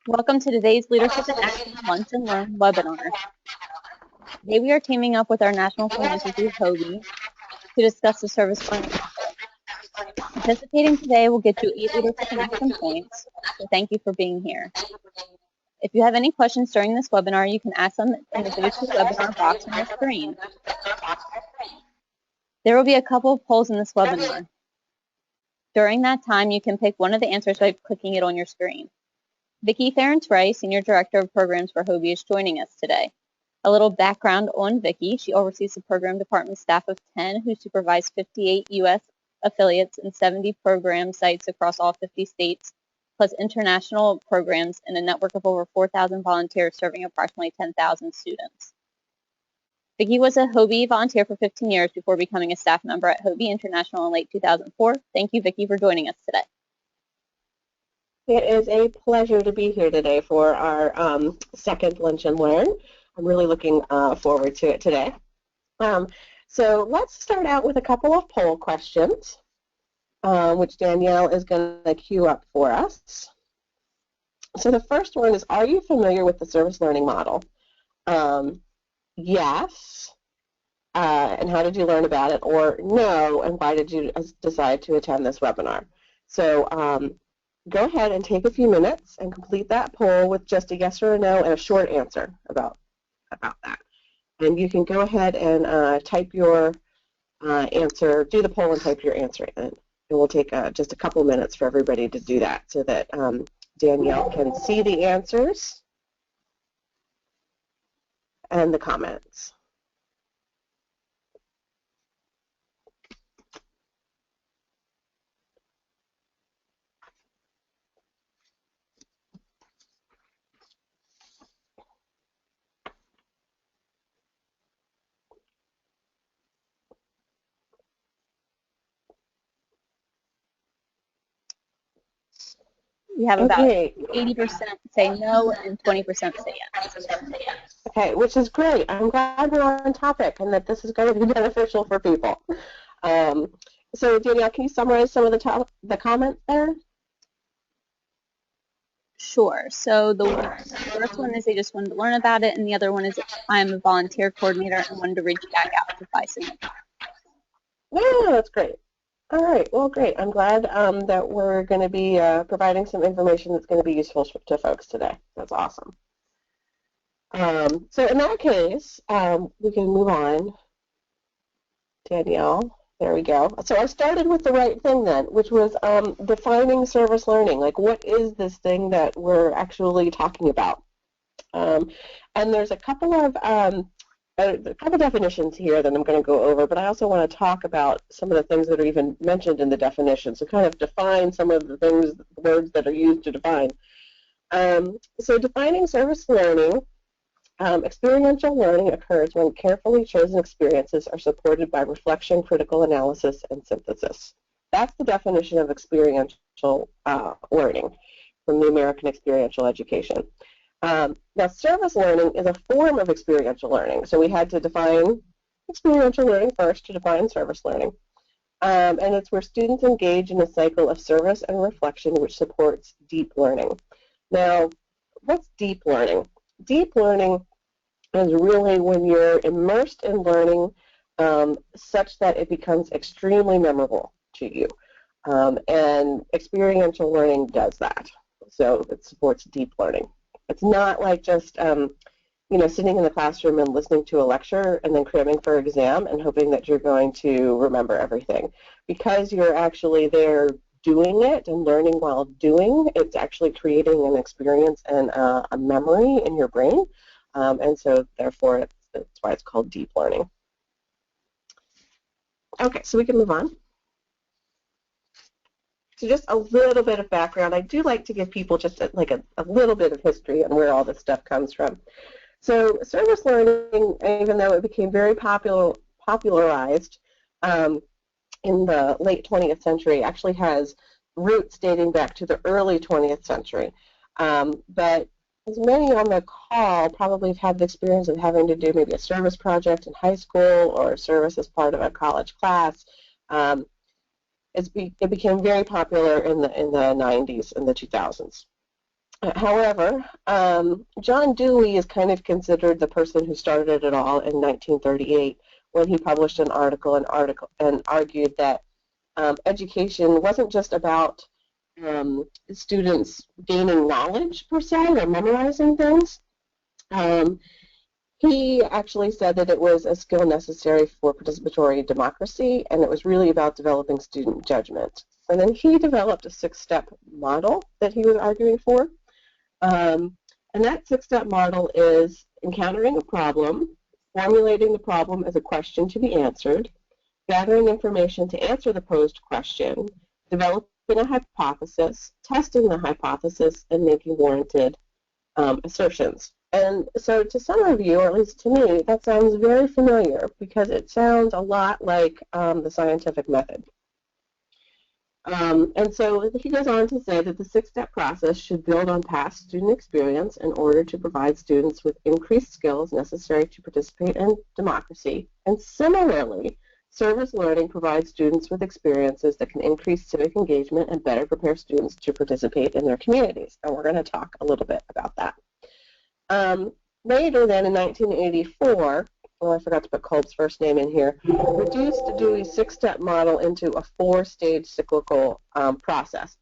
Welcome to today's Leadership in Action Lunch and Learn webinar. Today we are teaming up with our National Financial Group HOBY to discuss the service learning model. Participating today will get you 8 Leadership in Action points, so thank you for being here. If you have any questions during this webinar, you can ask them in the GoToWebinar box on your screen. There will be a couple of polls in this webinar. During that time, you can pick one of the answers by clicking it on your screen. Vicki Ferentz-Ray, Senior Director of Programs for HOBY, is joining us today. A little background on Vicki: she oversees the program department staff of 10 who supervise 58 U.S. affiliates and 70 program sites across all 50 states, plus international programs and a network of over 4,000 volunteers serving approximately 10,000 students. Vicki was a HOBY volunteer for 15 years before becoming a staff member at HOBY International in late 2004. Thank you, Vicki, for joining us today. It is a pleasure to be here today for our second Lunch and Learn. I'm really looking forward to it today. So let's start out with a couple of poll questions, which Danielle is going to queue up for us. So the first one is, are you familiar with the service learning model? Yes. And how did you learn about it? Or no, and why did you decide to attend this webinar? So go ahead and take a few minutes and complete that poll with just a yes or a no and a short answer about that. And you can go ahead and type your answer, do the poll and type your answer in. And we'll take just a couple minutes for everybody to do that so that Danielle can see the answers and the comments. We have about 80% say no and 20% say yes. Okay, which is great. I'm glad we're on topic and that this is going to be beneficial for people. So Danielle, can you summarize some of the comments there? Sure. So the first one is they just wanted to learn about it, and the other one is I'm a volunteer coordinator and wanted to reach back out to buy some. Yeah, that's great. All right, well, great. I'm glad that we're going to be providing some information that's going to be useful to folks today. That's awesome. So in that case, we can move on. Danielle, there we go. So I started with the right thing then, which was defining service learning. Like, what is this thing that we're actually talking about? And there's a couple of definitions here that I'm going to go over, but I also want to talk about some of the things that are even mentioned in the definition, so kind of define some of the things, words that are used to define. So defining service learning, experiential learning occurs when carefully chosen experiences are supported by reflection, critical analysis, and synthesis. That's the definition of experiential learning from the American Experiential Education. Now, service learning is a form of experiential learning. So we had to define experiential learning first to define service learning. And it's where students engage in a cycle of service and reflection which supports deep learning. Now, what's deep learning? Deep learning is really when you're immersed in learning such that it becomes extremely memorable to you. And experiential learning does that. So it supports deep learning. It's not like just sitting in the classroom and listening to a lecture and then cramming for exam and hoping that you're going to remember everything. Because you're actually there doing it and learning while doing, it's actually creating an experience and a memory in your brain. And so therefore that's why it's called deep learning. Okay, so we can move on. So just a little bit of background. I do like to give people just a little bit of history on where all this stuff comes from. So service learning, even though it became very popularized in the late 20th century, actually has roots dating back to the early 20th century. But as many on the call probably have had the experience of having to do maybe a service project in high school or service as part of a college class. It became very popular in the 90s and the 2000s. However, John Dewey is kind of considered the person who started it all in 1938 when he published an article and argued that education wasn't just about students gaining knowledge per se or memorizing things. He actually said that it was a skill necessary for participatory democracy, and it was really about developing student judgment. And then he developed a 6-step model that he was arguing for. And that 6-step model is encountering a problem, formulating the problem as a question to be answered, gathering information to answer the posed question, developing a hypothesis, testing the hypothesis, and making warranted assertions. And so to some of you, or at least to me, that sounds very familiar because it sounds a lot like the scientific method. And so he goes on to say that the 6-step process should build on past student experience in order to provide students with increased skills necessary to participate in democracy. And similarly, service learning provides students with experiences that can increase civic engagement and better prepare students to participate in their communities. And we're going to talk a little bit about that. Later then in 1984, I forgot to put Kolb's first name in here, reduced Dewey's 6-step model into a 4-stage cyclical process.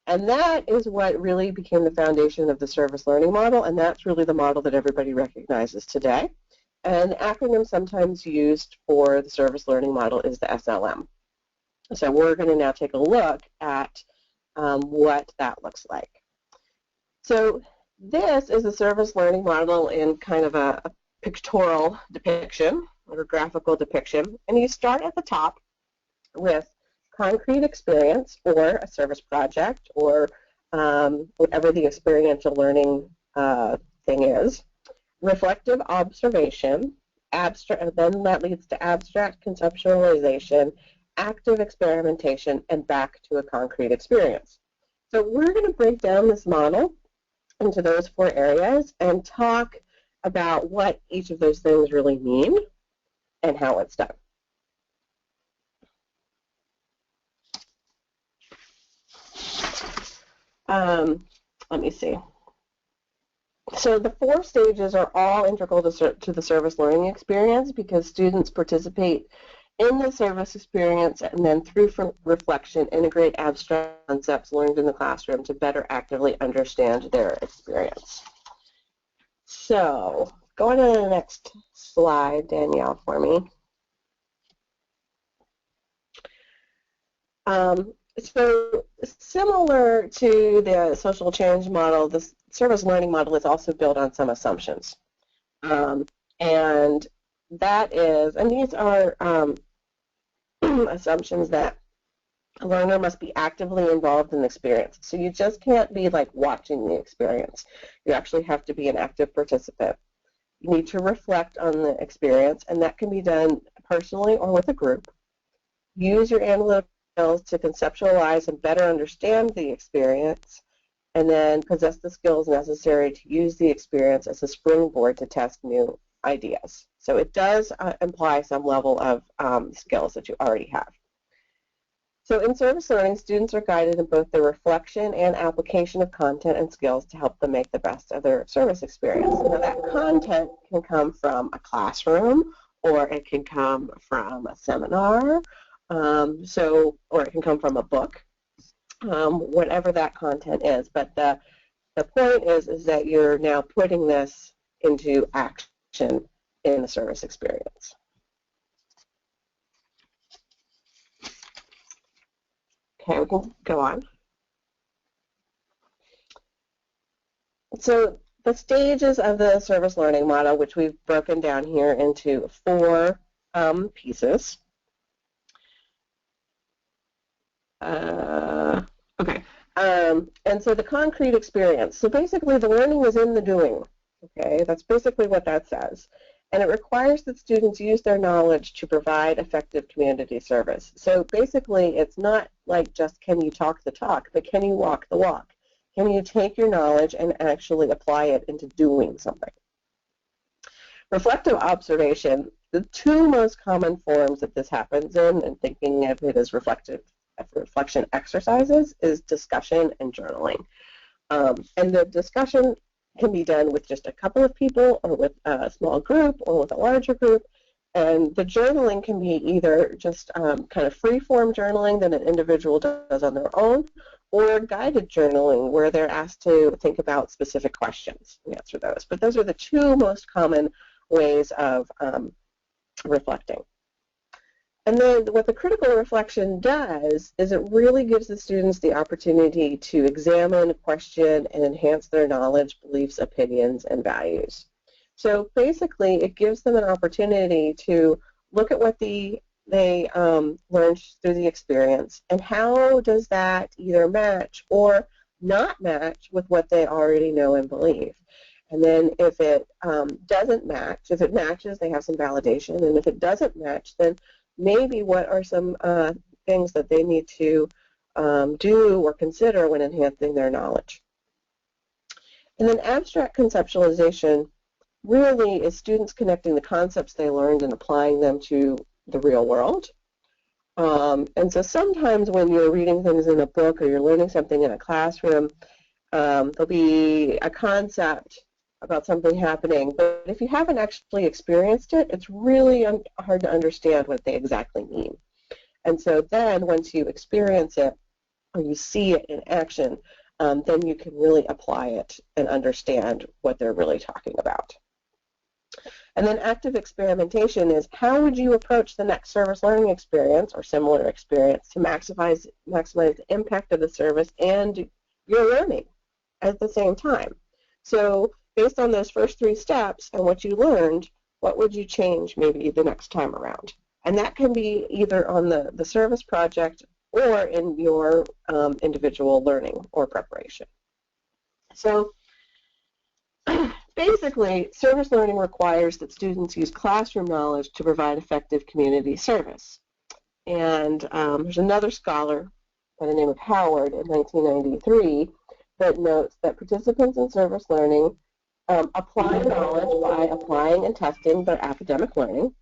And that is what really became the foundation of the service learning model, and that's really the model that everybody recognizes today. And the acronym sometimes used for the service learning model is the SLM. So we're going to now take a look at what that looks like. So this is a service learning model in kind of a pictorial depiction or graphical depiction, and you start at the top with concrete experience or a service project or whatever the experiential learning thing is, reflective observation, abstract, and then that leads to abstract conceptualization, active experimentation, and back to a concrete experience. So we're going to break down this model into those 4 areas and talk about what each of those things really mean and how it's done. Let me see. So the 4 stages are all integral to the service learning experience because students participate in the service experience and then through reflection integrate abstract concepts learned in the classroom to better actively understand their experience. So go on to the next slide, Danielle, for me. So similar to the social change model, the service learning model is also built on some assumptions. And that is, and these are assumptions that a learner must be actively involved in the experience. So you just can't be like watching the experience. You actually have to be an active participant. You need to reflect on the experience, and that can be done personally or with a group. Use your analytical skills to conceptualize and better understand the experience, and then possess the skills necessary to use the experience as a springboard to test new ideas. So it does imply some level of skills that you already have. So in service learning, students are guided in both the reflection and application of content and skills to help them make the best of their service experience. Now that content can come from a classroom, or it can come from a seminar, or it can come from a book, whatever that content is. But the point is that you're now putting this into action in the service experience. Okay, we can go on. So the stages of the service learning model, which we've broken down here into 4 pieces. Okay, and so the concrete experience. So basically the learning is in the doing. Okay, that's basically what that says. And it requires that students use their knowledge to provide effective community service. So basically it's not like just can you talk the talk, but can you walk the walk? Can you take your knowledge and actually apply it into doing something? Reflective observation, the 2 most common forms that this happens in, and thinking of it as reflection exercises, is discussion and journaling. And the discussion can be done with just a couple of people or with a small group or with a larger group. And the journaling can be either just kind of free-form journaling that an individual does on their own, or guided journaling where they're asked to think about specific questions and answer those. But those are the two most common ways of reflecting. And then what the critical reflection does is it really gives the students the opportunity to examine, question, and enhance their knowledge, beliefs, opinions, and values. So basically, it gives them an opportunity to look at what they learned through the experience and how does that either match or not match with what they already know and believe. And then if it doesn't match, if it matches, they have some validation. And if it doesn't match, then maybe what are some things that they need to do or consider when enhancing their knowledge. And then abstract conceptualization really is students connecting the concepts they learned and applying them to the real world. And so sometimes when you're reading things in a book or you're learning something in a classroom, there'll be a concept about something happening, but if you haven't actually experienced it, it's really hard to understand what they exactly mean. And so then once you experience it or you see it in action, then you can really apply it and understand what they're really talking about. And then active experimentation is how would you approach the next service learning experience or similar experience to maximize the impact of the service and your learning at the same time. So based on those first three steps and what you learned, what would you change maybe the next time around? And that can be either on the service project or in your individual learning or preparation. So basically, service learning requires that students use classroom knowledge to provide effective community service. And there's another scholar by the name of Howard in 1993 that notes that participants in service learning apply knowledge by applying and testing their academic learning.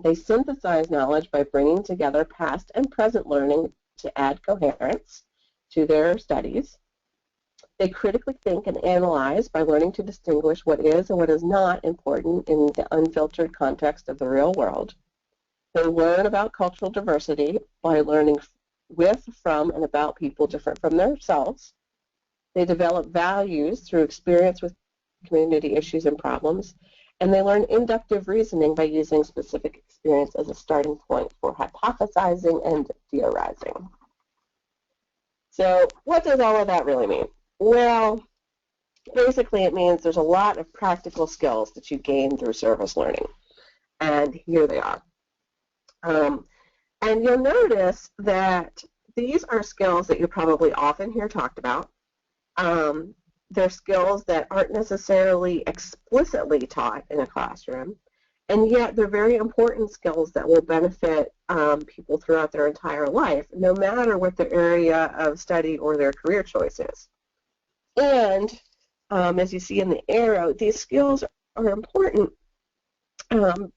They synthesize knowledge by bringing together past and present learning to add coherence to their studies. They critically think and analyze by learning to distinguish what is and what is not important in the unfiltered context of the real world. They learn about cultural diversity by learning with, from, and about people different from themselves. They develop values through experience with community issues and problems. And they learn inductive reasoning by using specific experience as a starting point for hypothesizing and theorizing. So what does all of that really mean? Well, basically it means there's a lot of practical skills that you gain through service learning. And here they are. And you'll notice that these are skills that you probably often hear talked about. They're skills that aren't necessarily explicitly taught in a classroom, and yet they're very important skills that will benefit people throughout their entire life, no matter what their area of study or their career choice is. And as you see in the arrow, these skills are important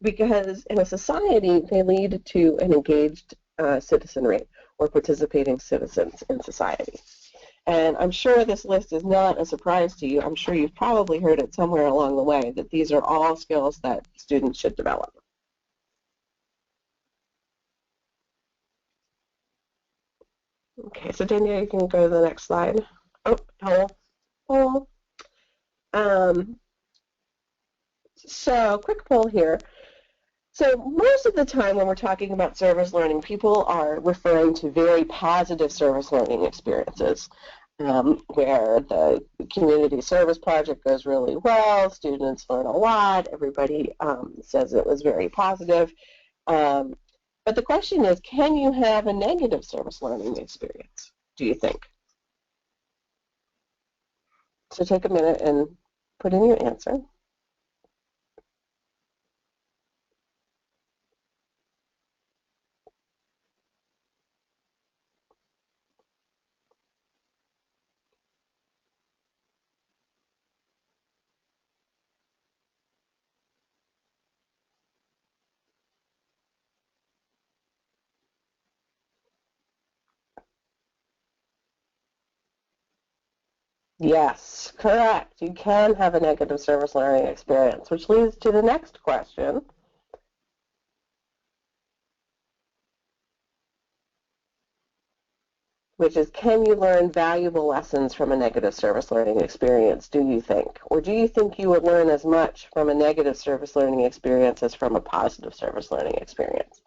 because in a society they lead to an engaged citizenry or participating citizens in society. And I'm sure this list is not a surprise to you. I'm sure you've probably heard it somewhere along the way that these are all skills that students should develop. Okay, so Danielle, you can go to the next slide. Oh, poll. So quick poll here. So most of the time when we're talking about service learning, people are referring to very positive service learning experiences where the community service project goes really well, students learn a lot, everybody says it was very positive. But the question is, can you have a negative service learning experience, do you think? So take a minute and put in your answer. Yes, correct. You can have a negative service learning experience, which leads to the next question. Which is, can you learn valuable lessons from a negative service learning experience, do you think? Or do you think you would learn as much from a negative service learning experience as from a positive service learning experience?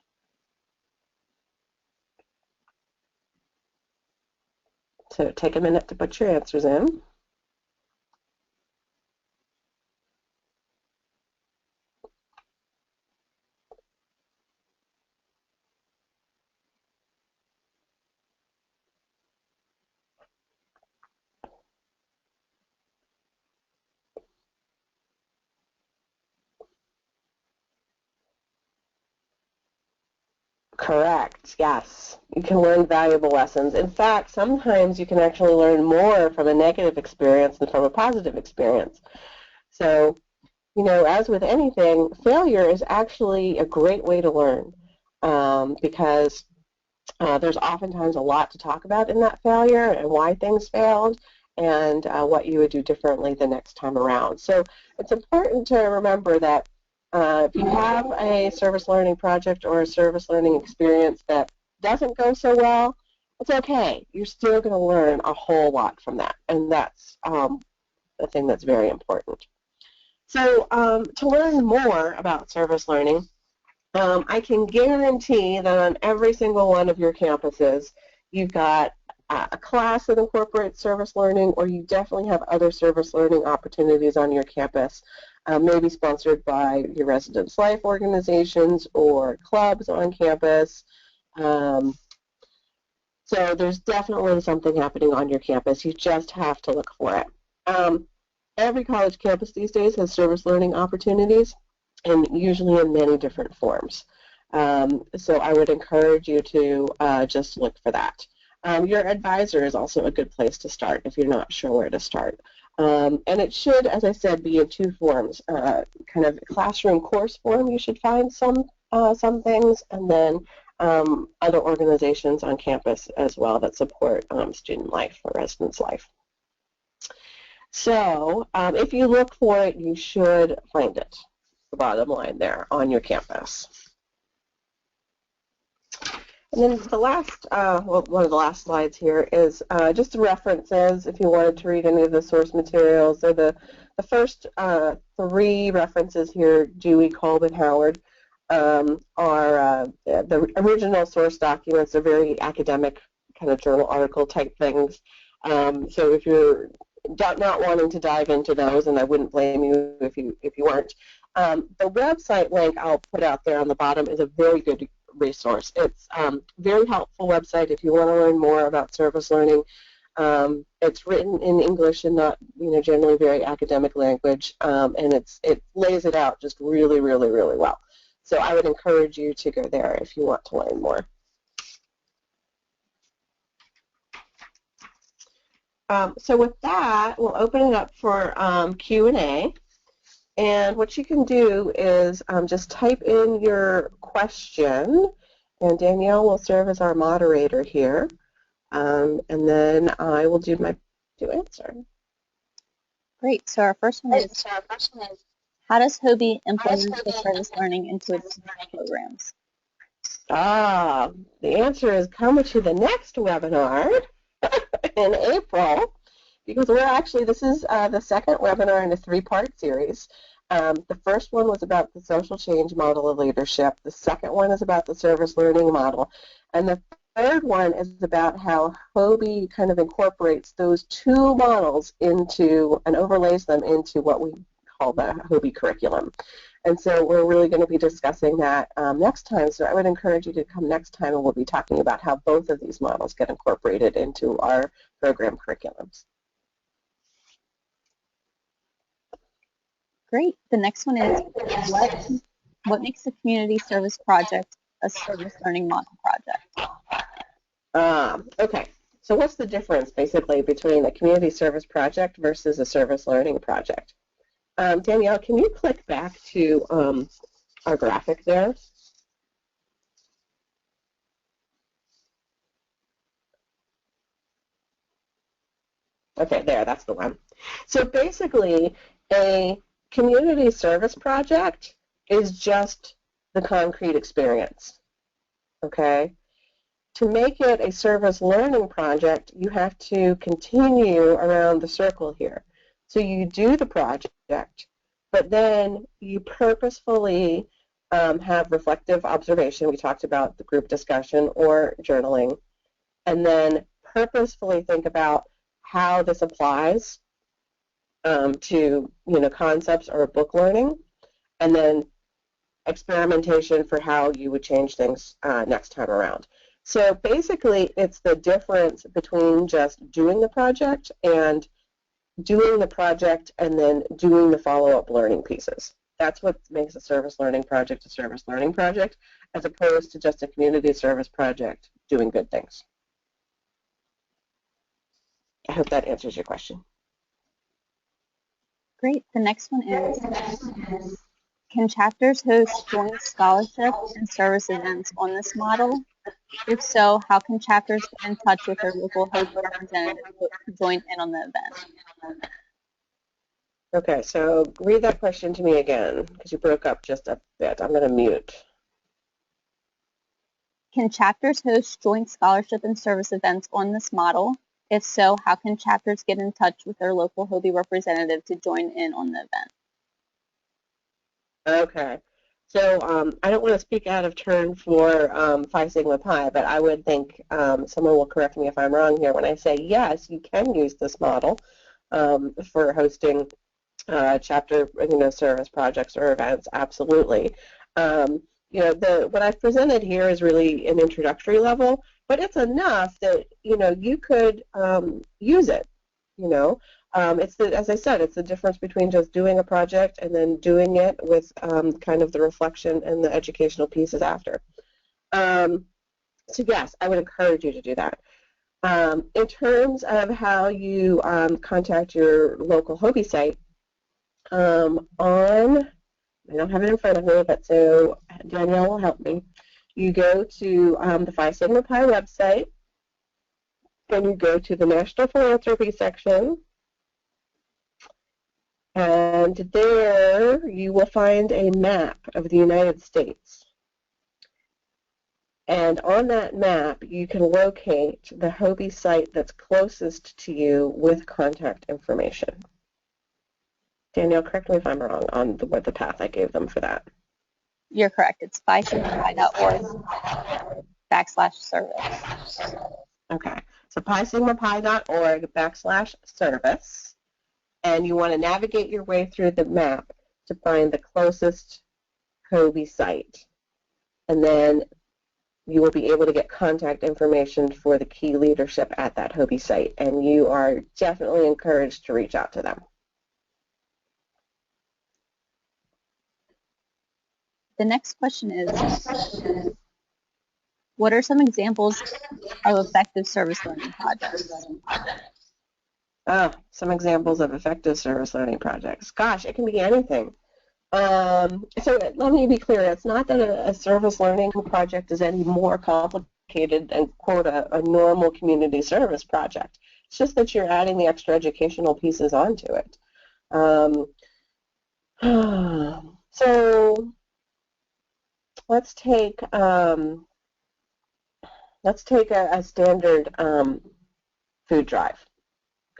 So take a minute to put your answers in. Correct, yes. You can learn valuable lessons. In fact, sometimes you can actually learn more from a negative experience than from a positive experience. So, you know, as with anything, failure is actually a great way to learn because there's oftentimes a lot to talk about in that failure and why things failed and what you would do differently the next time around. So it's important to remember that if you have a service learning project or a service learning experience that doesn't go so well, it's okay. You're still going to learn a whole lot from that, and that's the thing that's very important. So to learn more about service learning, I can guarantee that on every single one of your campuses, you've got a class that incorporates service learning, or you definitely have other service learning opportunities on your campus, maybe sponsored by your residence life organizations or clubs on campus. Um, so there's definitely something happening on your campus. You just have to look for it. Every college campus these days has service learning opportunities, and usually in many different forms. So I would encourage you to just look for that. Your advisor is also a good place to start if you're not sure where to start. And it should, as I said, be in two forms. Kind of classroom course form, you should find some things, and then other organizations on campus as well that support student life or residence life. So if you look for it, you should find it, the bottom line there, on your campus. And then the last, well, one of the last slides here is just the references if you wanted to read any of the source materials. So the first three references here, Dewey, Kolb, and Howard, are the original source documents. They're very academic kind of journal article type things. So if you're not wanting to dive into those, and I wouldn't blame you if you weren't, the website link I'll put out there on the bottom is a very good resource. It's a very helpful website if you want to learn more about service learning. It's written in English and not, generally very academic language, and it lays it out just really, really, really well. So I would encourage you to go there if you want to learn more. So with that, we'll open it up for Q&A. And what you can do is just type in your question, and Danielle will serve as our moderator here. And then I will do my answer. Great. So our first one is, how does HOBY implement the service learning into its programs? The answer is come to the next webinar in April, because this is the second webinar in a three-part series. The first one was about the social change model of leadership. The second one is about the service learning model. And the third one is about how HOBY kind of incorporates those two models into and overlays them into what we call the HOBY curriculum. And so we're really going to be discussing that next time. So I would encourage you to come next time, and we'll be talking about how both of these models get incorporated into our program curriculums. Great. The next one is, what makes a community service project a service learning model project? Okay. So what's the difference, basically, between a community service project versus a service learning project? Danielle, can you click back to our graphic there? Okay, there, that's the one. So basically, a community service project is just the concrete experience, okay? To make it a service learning project, you have to continue around the circle here. So you do the project, but then you purposefully have reflective observation. We talked about the group discussion or journaling, and then purposefully think about how this applies to concepts or book learning, and then experimentation for how you would change things next time around. So basically, it's the difference between just doing the project and doing the project and then doing the follow-up learning pieces. That's what makes a service learning project a service learning project, as opposed to just a community service project doing good things. I hope that answers your question. Great. The next one is, can chapters host joint scholarship and service events on this model? If so, how can chapters get in touch with their local HOBY representative to join in on the event? Okay, so read that question to me again, because you broke up just a bit. I'm going to mute. Can chapters host joint scholarship and service events on this model? If so, how can chapters get in touch with their local HOBY representative to join in on the event? Okay, so I don't want to speak out of turn for Phi Sigma Pi, but I would think someone will correct me if I'm wrong here when I say yes, you can use this model for hosting chapter service projects or events. Absolutely. What I've presented here is really an introductory level, but it's enough that you could use it. As I said, it's the difference between just doing a project and then doing it with kind of the reflection and the educational pieces after. So yes, I would encourage you to do that. In terms of how you contact your local HOBY site, I don't have it in front of me, but so Danielle will help me. You go to the Phi Sigma Pi website, and you go to the National Philanthropy section, and there you will find a map of the United States. And on that map, you can locate the HOBY site that's closest to you with contact information. Danielle, correct me if I'm wrong on what the path I gave them for that. You're correct. It's phisigmapi.org/service. Okay, so phisigmapi.org/service, and you want to navigate your way through the map to find the closest HOBY site. And then you will be able to get contact information for the key leadership at that HOBY site, and you are definitely encouraged to reach out to them. The next question is, what are some examples of effective service learning projects? Some examples of effective service learning projects. Gosh, it can be anything. So let me be clear. It's not that a service learning project is any more complicated than, quote, a normal community service project. It's just that you're adding the extra educational pieces onto it. So let's take a standard food drive.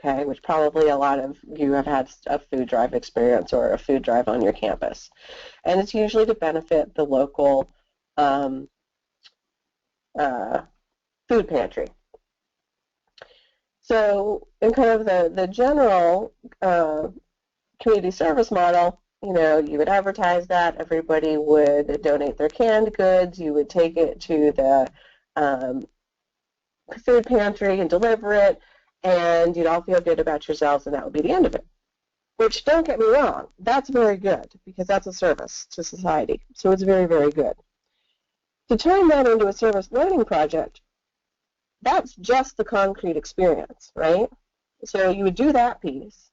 Okay, which probably a lot of you have had a food drive experience or a food drive on your campus. And it's usually to benefit the local food pantry. So in kind of the general community service model, you would advertise that, everybody would donate their canned goods, you would take it to the food pantry and deliver it, and you'd all feel good about yourselves, and that would be the end of it. Which, don't get me wrong, that's very good, because that's a service to society. So it's very, very good. To turn that into a service learning project, that's just the concrete experience, right? So you would do that piece,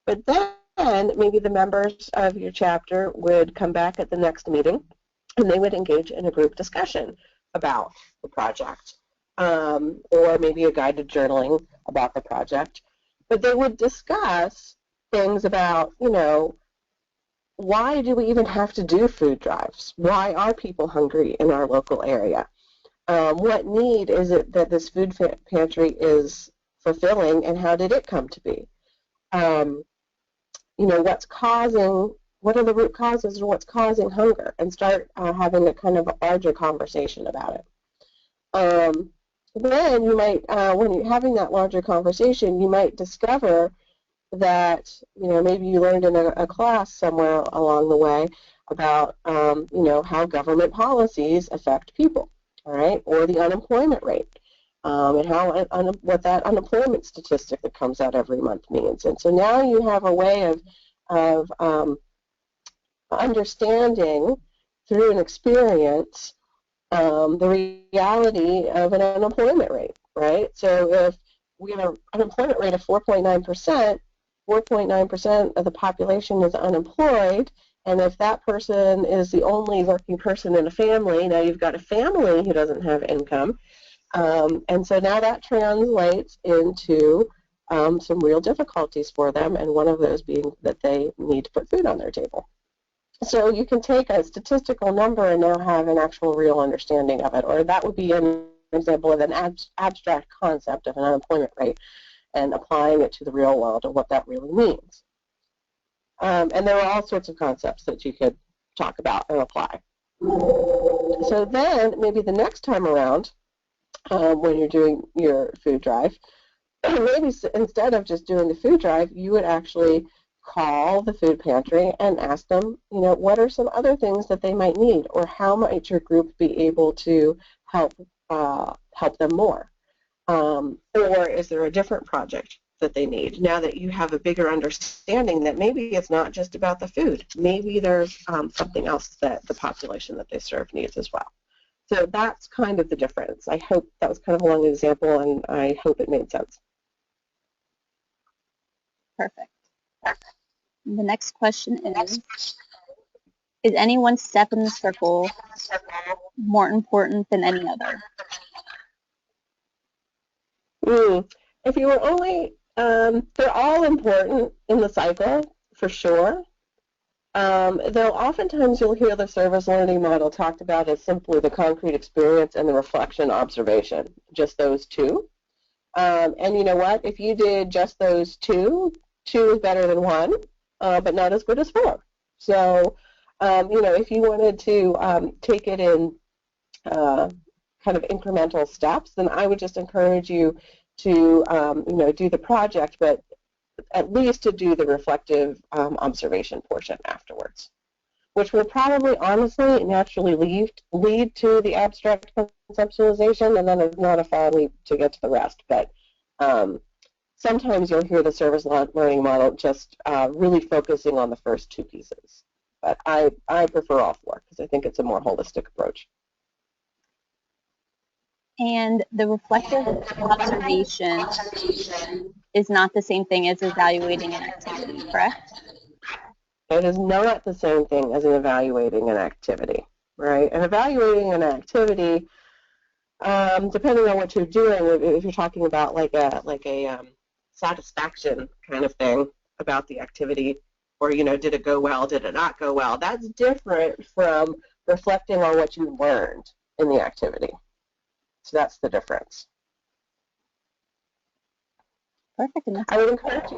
but then maybe the members of your chapter would come back at the next meeting, and they would engage in a group discussion about the project. Or maybe a guided journaling about the project. but they would discuss things about, you know, why do we even have to do food drives? Why are people hungry in our local area? What need is it that this food pantry is fulfilling, and how did it come to be? You know, what are the root causes, or what's causing hunger, and start having a kind of a larger conversation about it. Then you might, when you're having that larger conversation, you might discover that, you know, maybe you learned in a class somewhere along the way about, you know, how government policies affect people, all right, or the unemployment rate, and how what that unemployment statistic that comes out every month means. And so now you have a way of understanding through an experience the reality of an unemployment rate, right? So if we have an unemployment rate of 4.9%, 4.9% of the population is unemployed, and if that person is the only working person in a family, now you've got a family who doesn't have income, and so now that translates into some real difficulties for them, and one of those being that they need to put food on their table. So you can take a statistical number and now have an actual real understanding of it, or that would be an example of an abstract concept of an unemployment rate and applying it to the real world of what that really means. And there are all sorts of concepts that you could talk about and apply. So then maybe the next time around, when you're doing your food drive, maybe instead of just doing the food drive, you would actually call the food pantry and ask them, you know, what are some other things that they might need, or how might your group be able to help them more, or is there a different project that they need? Now that you have a bigger understanding that maybe it's not just about the food, maybe there's something else that the population that they serve needs as well. So that's kind of the difference. I hope that was kind of a long example, and I hope it made sense. Perfect. The next question is any one step in the circle more important than any other? If you were only, they're all important in the cycle, for sure. Though oftentimes you'll hear the service learning model talked about as simply the concrete experience and the reflection observation, just those two. And you know what? If you did just those two is better than one, but not as good as four. So, you know, if you wanted to take it in kind of incremental steps, then I would just encourage you to, you know, do the project, but at least to do the reflective observation portion afterwards, which will probably honestly naturally lead to the abstract conceptualization, and then it's not a far leap to get to the rest. But sometimes you'll hear the service learning model just really focusing on the first two pieces. But I prefer all four because I think it's a more holistic approach. And the reflective observation is not the same thing as evaluating an activity, correct? It is not the same thing as evaluating an activity, right? And evaluating an activity, depending on what you're doing, if you're talking about like a satisfaction kind of thing about the activity, or, you know, did it go well, did it not go well, that's different from reflecting on what you learned in the activity. So that's the difference. Perfect. I would encourage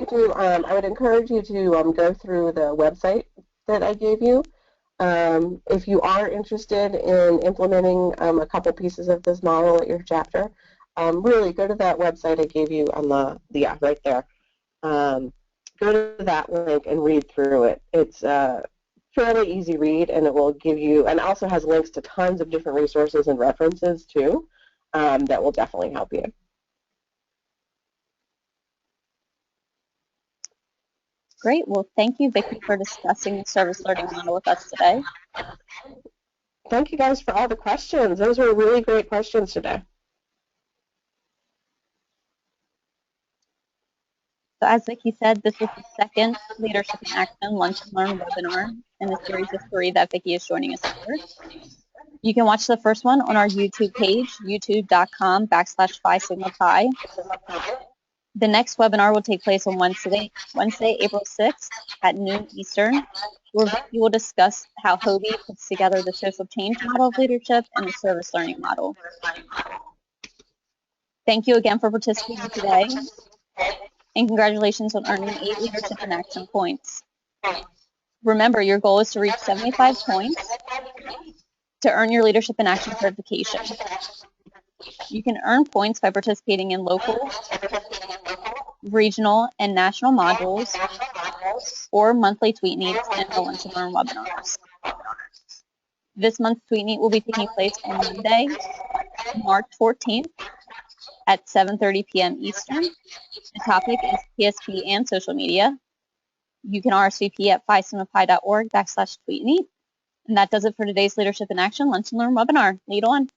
you to go through the website that I gave you. If you are interested in implementing a couple pieces of this model at your chapter, really go to that website I gave you on the right there. Go to that link and read through it. It's a fairly easy read, and it will give you, and also has links to tons of different resources and references too, that will definitely help you. Great. Well, thank you, Vicki, for discussing the service learning model with us today. Thank you guys for all the questions. Those were really great questions today. So as Vicki said, this was the second Leadership in Action Lunch and Learn webinar in the series of 3 that Vicki is joining us for. You can watch the first one on our YouTube page, youtube.com/phi sigma pi. The next webinar will take place on Wednesday, April 6th at noon Eastern, where we will discuss how HOBY puts together the social change model of leadership and the service learning model. Thank you again for participating today, and congratulations on earning 8 Leadership in Action points. Remember, your goal is to reach 75 points to earn your Leadership in Action certification. You can earn points by participating in local, regional, and national modules, or monthly tweet meets and the Lunch and Learn webinars. This month's tweet meet will be taking place on Monday, March 14th at 7:30 p.m. Eastern. The topic is PSP and social media. You can RSVP at phisumappi.org/tweetmeet. And that does it for today's Leadership in Action Lunch and Learn webinar. Lead on.